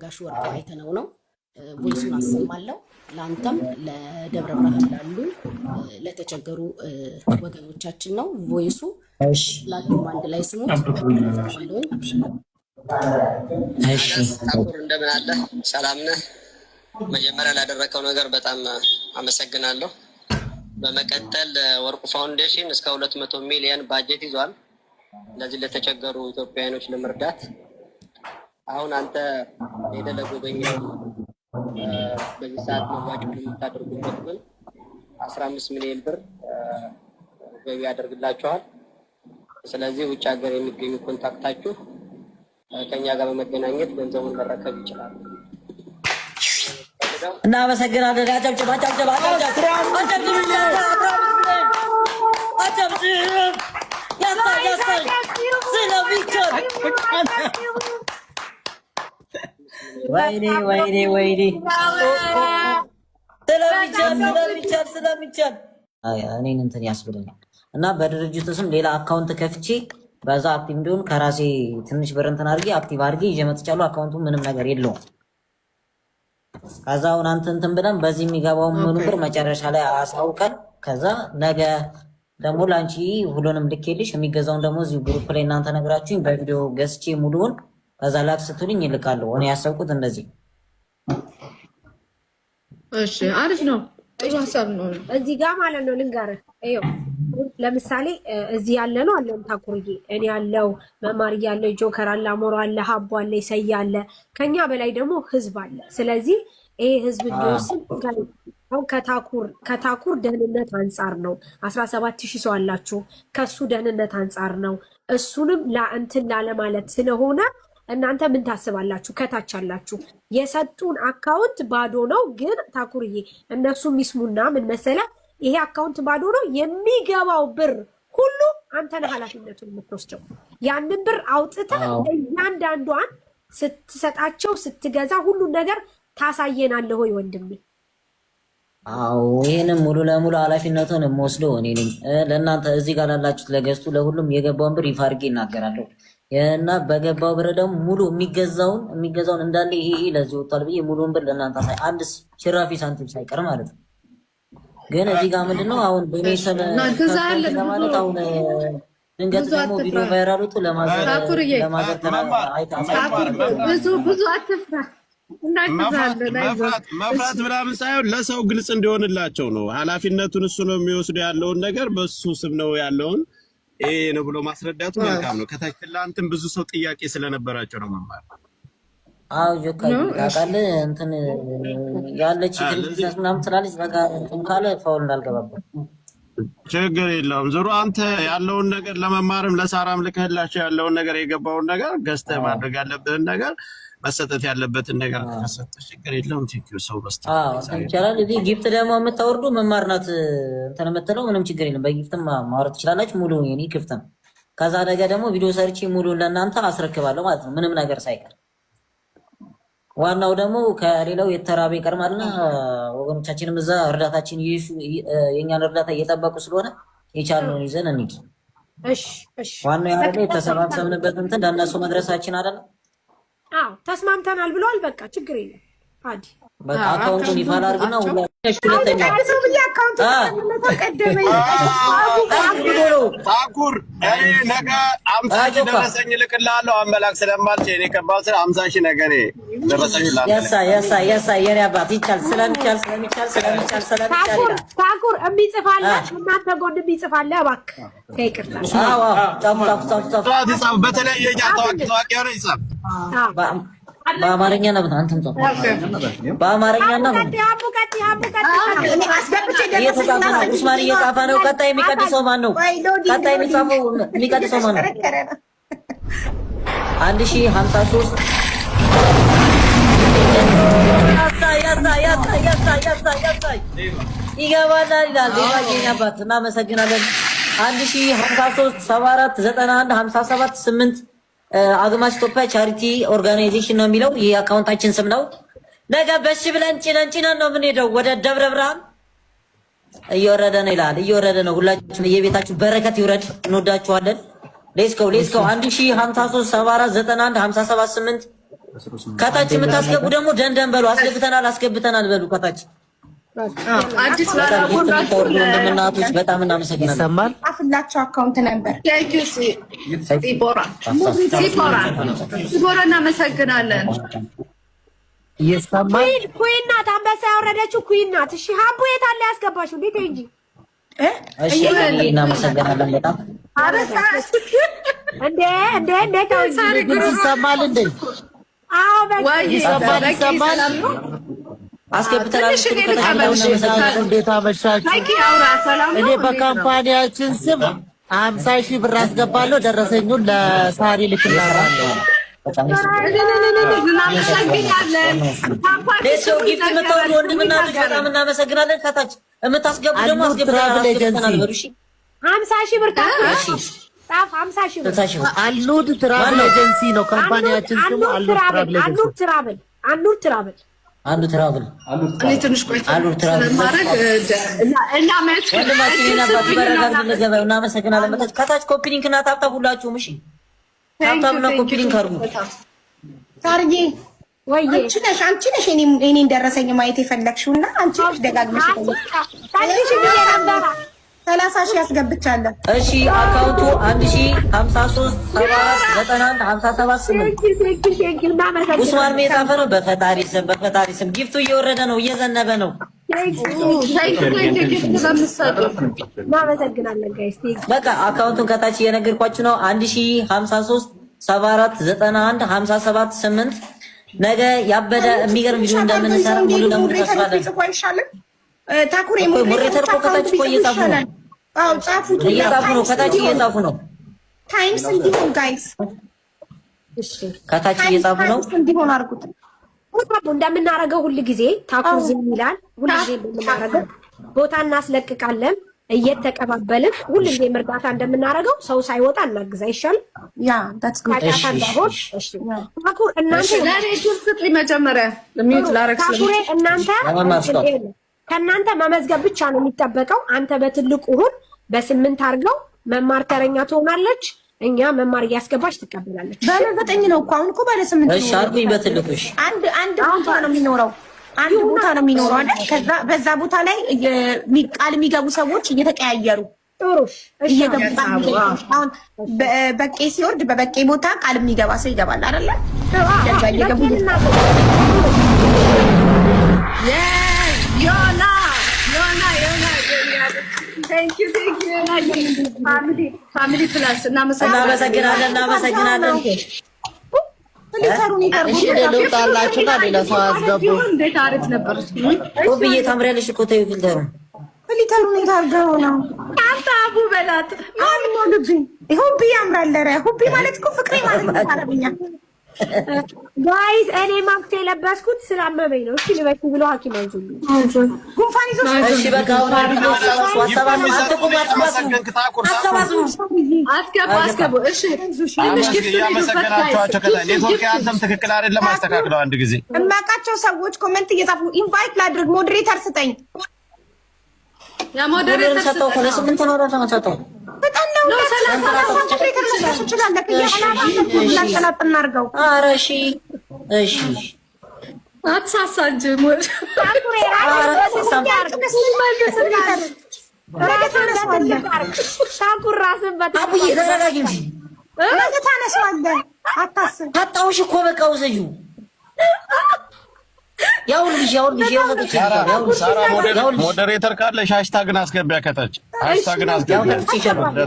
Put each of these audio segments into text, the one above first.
ጋሽ ወርቅ አይተነው ነው ቮይሱን አሰማለሁ። ለአንተም ለደብረ ብርሃን ላሉ ለተቸገሩ ወገኖቻችን ነው ቮይሱ። ሁላችሁም አንድ ላይ ስሙት። እሺ ታኩር እንደምን አለ? ሰላም ነህ? መጀመሪያ ላደረከው ነገር በጣም አመሰግናለሁ። በመቀጠል ወርቁ ፋውንዴሽን እስከ 200 ሚሊዮን ባጀት ይዟል ለዚህ ለተቸገሩ ኢትዮጵያውያኖች ለመርዳት። አሁን አንተ ሄደህ ለጎበኘው በዚህ ሰዓት መዋጮ የምታደርጉበት ግን 15 ሚሊዮን ብር ገቢ ያደርግላችኋል። ስለዚህ ውጭ ሀገር የሚገኙ ኮንታክታችሁ ከኛ ጋር በመገናኘት ገንዘቡን መረከብ ይችላል። እናመሰግናለን። አጨብጭብ አጨብጭብ አጨብጭብ ያሳይ ስለሚቻል ወይኔ ወይኔ ወይኔ ስለሚቻል እኔን እንትን ያስብለኛል። እና በድርጅቱ ስም ሌላ አካውንት ከፍቼ በዛ አክቲቭ እንዲሆን ከራሴ ትንሽ ብር እንትን አድርጌ አክቲቭ አድርጌ ይዤ መጥቻለሁ። አካውንቱ ምንም ነገር የለውም። ከዛ አሁን አንተ እንትን ብለን በዚህ የሚገባው ምኑ ብር መጨረሻ ላይ አሳውቀን ከዛ ነገ ደግሞ ላንቺ ሁሉንም ልኬልሽ የሚገዛውን ደግሞ እዚሁ ግሩፕ ላይ እናንተ ነግራችሁኝ በቪዲዮ ገዝቼ ሙሉውን ከዛ ላክ ስትሉኝ ይልካለሁ። እኔ ያሰብኩት እንደዚህ። እሺ አሪፍ ነው። ጥሩ ሀሳብ ነው። እዚህ ጋር ማለት ነው ልንገርህ። ይኸው ለምሳሌ እዚህ ያለ ነው አለን ታኩርዬ፣ እኔ ያለው መማር ያለ ጆከር አለ፣ አሞራ አለ፣ ሀቦ አለ፣ ይሰያ አለ። ከኛ በላይ ደግሞ ህዝብ አለ። ስለዚህ ይሄ ህዝብ እንዲወስን አሁን ከታኩር ደህንነት አንጻር ነው 17,000 ሰው አላችሁ። ከሱ ደህንነት አንጻር ነው። እሱንም ለእንትን ላለማለት ስለሆነ እናንተ ምን ታስባላችሁ? ከታች አላችሁ የሰጡን አካውንት ባዶ ነው። ግን ታኩርዬ እነሱ ሚስሙና ምን መሰለ ይሄ አካውንት ባዶ ነው። የሚገባው ብር ሁሉ አንተ ነህ ኃላፊነቱን የምትወስደው። ያንን ብር አውጥተህ እያንዳንዷን ስትሰጣቸው ስትገዛ ሁሉን ነገር ታሳየናለህ ወይ ወንድሜ? አዎ ይሄንን ሙሉ ለሙሉ ኃላፊነቱን የምወስደው እኔ ነኝ። ለእናንተ እዚህ ጋር ላላችሁት ለገዝቱ ለሁሉም የገባውን ብር ይፋ አድርጌ እናገራለሁ። እና በገባው ብር ደግሞ ሙሉ የሚገዛውን እንዳለ ይሄ ለዚህ ወጣል ብዬ ሙሉውን ብር ለእናንተ ሳይ አንድ ሽራፊ ሳንቲም ሳይቀር ማለት ነው። ግን እዚህ ጋር ምንድነው አሁን በሜሰል ማለት አሁን ድንገት ደግሞ ቪዲዮ ቫይራል ወጡ ለማዘር ብዙ አትፍራ። መፍራት ምናምን ሳይሆን ለሰው ግልጽ እንዲሆንላቸው ነው። ኃላፊነቱን እሱ ነው የሚወስዱ ያለውን ነገር በሱ ስም ነው ያለውን ይሄ ነው ብሎ ማስረዳቱ መልካም ነው። ከታች ለአንተም ብዙ ሰው ጥያቄ ስለነበራቸው ነው መማር። አዎ ጆካይ ታውቃለ እንትን ያለች ትንሽ ምናምን ትላለች። በቃ እንትን ካለ ፋውል እንዳልገባበት ችግር የለውም። ዞሮ አንተ ያለውን ነገር ለመማርም ለሳራም ልከህላቸው ያለውን ነገር የገባውን ነገር ገዝተህ ማድረግ ያለብህን ነገር መሰጠት ያለበትን ነገር ተሰጠ። ችግር የለውም። ቲክዩ ሰው በስተ ይቻላል። እዚህ ጊፍት ደግሞ የምታወርዱ መማርናት እንትን የምትለው ምንም ችግር የለም። በጊፍትም ማውራት ትችላላችሁ። ሙሉ የኔ ክፍት ነው። ከዛ ነገ ደግሞ ቪዲዮ ሰርቼ ሙሉ ለእናንተ አስረክባለሁ ማለት ነው፣ ምንም ነገር ሳይቀር። ዋናው ደግሞ ከሌላው የተራበ ይቀርማልና ወገኖቻችንም እዛ እርዳታችን የኛን እርዳታ እየጠበቁ ስለሆነ የቻልነውን ይዘን እንሂድ። እሺ ዋናው ያለው የተሰባሰብንበት እንትን ለእነሱ መድረሳችን አይደለም። አዎ ተስማምተናል ብለዋል። በቃ ችግር የለም። አዲ በቃ አካውንቱን ይፋል አድርግና ሁለተኛ ታኩር ነገ 50,000 ደረሰኝ እልክልሃለሁ። አመላክ ስለማልችል እኔ ከባድ ስለ 50,000 ነገር ደረሰኝ ያሳ የኔ አባት ይቻል ስለሚቻል ታኩር የሚጽፋለ እናንተ ጎን የሚጽፋለ እባክህ ከይቅርታ። አዎ በተለይ የኛ ታዋቂ ሆነ ይጻፍ በአማርኛ ነው። አንተም ጻፍ በአማርኛ ነው። ኡስማን እየጻፈ ነው። ቀጣይ የሚቀድሰው ማን ነው? ቀጣይ የሚቀድሰው ማን ነው? 1053 ይገባናል ይላል። የኛ አባት እናመሰግናለን። 1053 74 91 57 8 አግማስ ኢትዮጵያ ቻሪቲ ኦርጋናይዜሽን ነው የሚለው። ይህ አካውንታችን ስም ነው። ነገ በሽ ብለን ጭነን ነው የምንሄደው ወደ ደብረ ብርሃን። እየወረደ ነው ይላል። እየወረደ ነው። ሁላችሁም የቤታችሁ በረከት ይውረድ። እንወዳችኋለን። ሌስኮ 1053 74 91 57 8 ከታች የምታስገቡ ደግሞ ደንደን በሉ። አስገብተናል በሉ ከታች አዲስ ላደረጉ እንደምናቶች በጣም እናመሰግናለን። ይሰማል። አፍላቸው አካውንት ነበር ሲቦራ እናመሰግናለን። ይሰማል። ኩዊን ናት አንበሳ ያወረደችው ኩዊን ናት። እሺ ሀቡ የት አለ ያስገባሽው? እንዴት እንጂ እሺ እናመሰግናለን በጣም እንዴ ይሰማል እንዴ? አዎ በቃ ይሰማል። አስገብተናል። እንዴት አመሻችሁ? እኔ በካምፓኒያችን ስም 50,000 ብር አስገባለሁ። ደረሰኙን ለሳሪ ልክላለሁ። ጊፍት የምታወሩ ወንድምናቶች በጣም እናመሰግናለን። ከታች የምታስገቡ ደግሞ አስገብተናል በሉ። 50,000 ብር ጣፍ 50,000 ብር አሉድ ትራቭል ኤጀንሲ ነው ካምፓኒያችን ስም። አሉድ ትራቭል አንዱ ትራቭል እኔ ትንሽ ቆይታ ማድረግ እና እናመሰግናለን። ከታች ኮፒ ሊንክ እና ታብታብ ሁላችሁም እሺ፣ ታብታብ እና ኮፒ ሊንክ አድርጉ። ታርዬ ወይ አንቺ ነሽ እኔን ደረሰኝ ማየት የፈለግሽውና አንቺ ነሽ ደጋግመሽ 30,000 ያስገብቻለሁ። እሺ አካውንቱ 1,053,791,57,8 ኡስማን ሜጣፈ ነው። በፈጣሪ ስም ጊፍቱ እየወረደ ነው፣ እየዘነበ ነው። በቃ አካውንቱን ከታች እየነገርኳችሁ ነው። 1,053,791,57,8 ነገ ያበደ የሚገርም ቪዲዮ እንደምንሰራ ሙሉ ለሙሉ ተስፋ አለን። ታኩሬ ሞዴሬተር እኮ ከታች እኮ እየጻፉ ነው። አዎ ጻፉት፣ እየጻፉ ነው። ከታች እየጻፉ ነው። ታይምስ እንዲሆን ጋይስ፣ እሺ ከታች እየጻፉ ነው። እንዲሆን አድርጉት። እንደምናረገው ሁሉ ጊዜ ታኩር ዝም ይላል። ሁሉ ጊዜ እንደምናረገው ቦታ እናስለቅቃለን እየተቀባበልን ሁሉ ጊዜ እርዳታ እንደምናረገው ሰው ሳይወጣ እናግዛ ይሻል። ያ that's good። እሺ እሺ ታኩር እናንተ ለኔ ጅልስጥ መጀመሪያ ለሚዩት ላረክ ታኩር እናንተ ከእናንተ መመዝገብ ብቻ ነው የሚጠበቀው። አንተ በትልቁ ሁን፣ በ8 አድርገው። መማር ተረኛ ትሆናለች። እኛ መማር እያስገባች ትቀበላለች። በ9 ነው እኮ አሁን እኮ ባለ8 እሺ አርኩኝ በትልቁ እሺ። አንድ ቦታ ነው የሚኖረው። አንድ ቦታ ነው የሚኖረው አይደል? ከዛ በዛ ቦታ ላይ ቃል የሚገቡ ሰዎች እየተቀያየሩ ጥሩሽ እየገቡ አሁን በቄ ሲወርድ በበቄ ቦታ ቃል የሚገባ ሰው ይገባል አይደል? ከዛ እየገቡ ዮና ፋሚሊ ፕላስ እናመሰግናለን። ለውጣላችሁና ሌላ ሰው አስገቡ። እንዴት አሪፍ ነበር። ሁብዬ ታምሪያለሽ እኮ ተይው። ፊልተሩን የታርገው ነው አቡ በላት ማን ነው ልጅ ሁቢ ያምራል። ኧረ ሁቢ ማለት እኮ ፍቅሬ ማለት ነው አረብኛ። ጋይስ እኔ ማክቴ የለበስኩት ስላመመኝ ነው። እሺ ልበስ ብሎ ሐኪም አይዞልኝ ጉንፋን ይዞ እሺ በቃ አሁን አስገቡ። እሺ ያመሰግናችኋቸው። ከዛ ኔትወርክ አንተም ትክክል አይደለም፣ አስተካክለው አንድ ጊዜ እማቃቸው ሰዎች ኮሜንት እየጻፉ ኢንቫይት ላድርግ ሞዴሬተር ስጠኝ። ያ ሞዴሬተር ሰጠው ከ8 ነው ተመሰጠው በጣም ነው ሞዴሬተር መስራት ይችላል። ለከያላጣ እናርገው። ኧረ እሺ አትሳሳጅ ታጣውሽ እኮ በቃ ውሰጂው። ያውልሽ ሞዴሬተር ካለሽ ሃሽታግን አስገቢያ። ከታች ሃሽታግን አስገቢያ።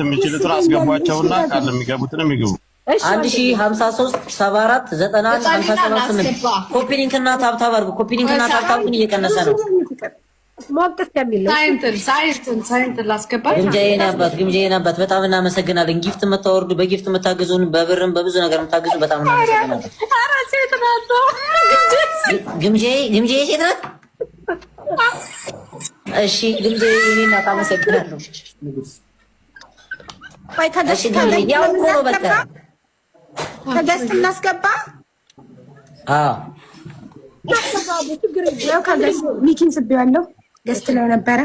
የሚችሉትን አስገቧቸውና ቃል የሚገቡትን ይግቡ። 1,053,791,57,8 ኮፒ ሊንክ እና ታብታብ አድርጉ። ኮፒ ሊንክ እና ታብታብ ግን እየቀነሰ ነው። ሞቅስ ከሚለው ሳይንትን ላስገባ። ግምጃዬን አባት በጣም እናመሰግናለን። ጊፍት የምታወርዱ በጊፍት የምታግዙን በብርም በብዙ ነገር የምታግዙ በጣም እናመሰግናለን። ግምጃዬ ሴት ናት። እሺ ግምጃዬ እኔ እናት አመሰግናለሁ። ያው እኮ ነው በቃ ከገስት እናስገባ። ሚኪን ስቤዋለሁ ገስት ላይ ነበረ።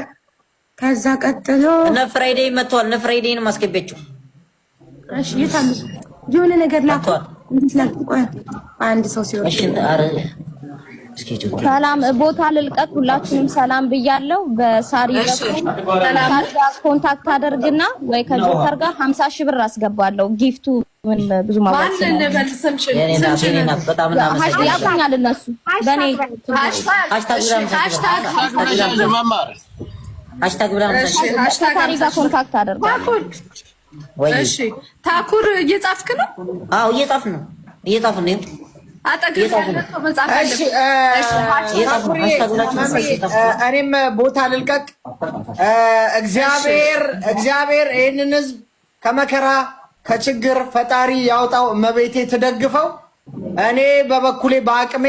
ከዛ ቀጥሎ እነ ፍራይዴይ መጥተዋል። እነ ፍራይዴይን ማስገቢያቸው እሺ የሆነ ነገር ላኩ አንድ ሰው ሲወጣ ሰላም ቦታ ልልቀቅ። ሁላችንም ሰላም ብያለሁ። በሳሪ ኮንታክት አደርግና ወይ ከጆከር ጋር 50 ሺህ ብር አስገባለሁ። ጊፍቱ ምን ብዙ ማለት ነው። ያቁኛል እነሱ በኔ ሃሽታግ ብላ ሳሪ ጋር ኮንታክት አደርጋለሁ። እሺ ታኩር እየጻፍክ ነው? አዎ እየጻፍን ነው። እኔም ቦታ ልልቀቅ። እግዚአብሔር ይህንን ህዝብ ከመከራ ከችግር ፈጣሪ ያውጣው፣ እመቤቴ ትደግፈው። እኔ በበኩሌ በአቅሜ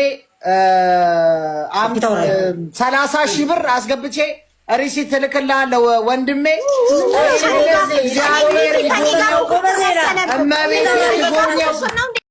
30 ሺህ ብር አስገብቼ ሪሲት እልክልሃለሁ ወንድሜ። እግዚአብሔር ይጎብኘው፣ እመቤቴ ይጎብኘው።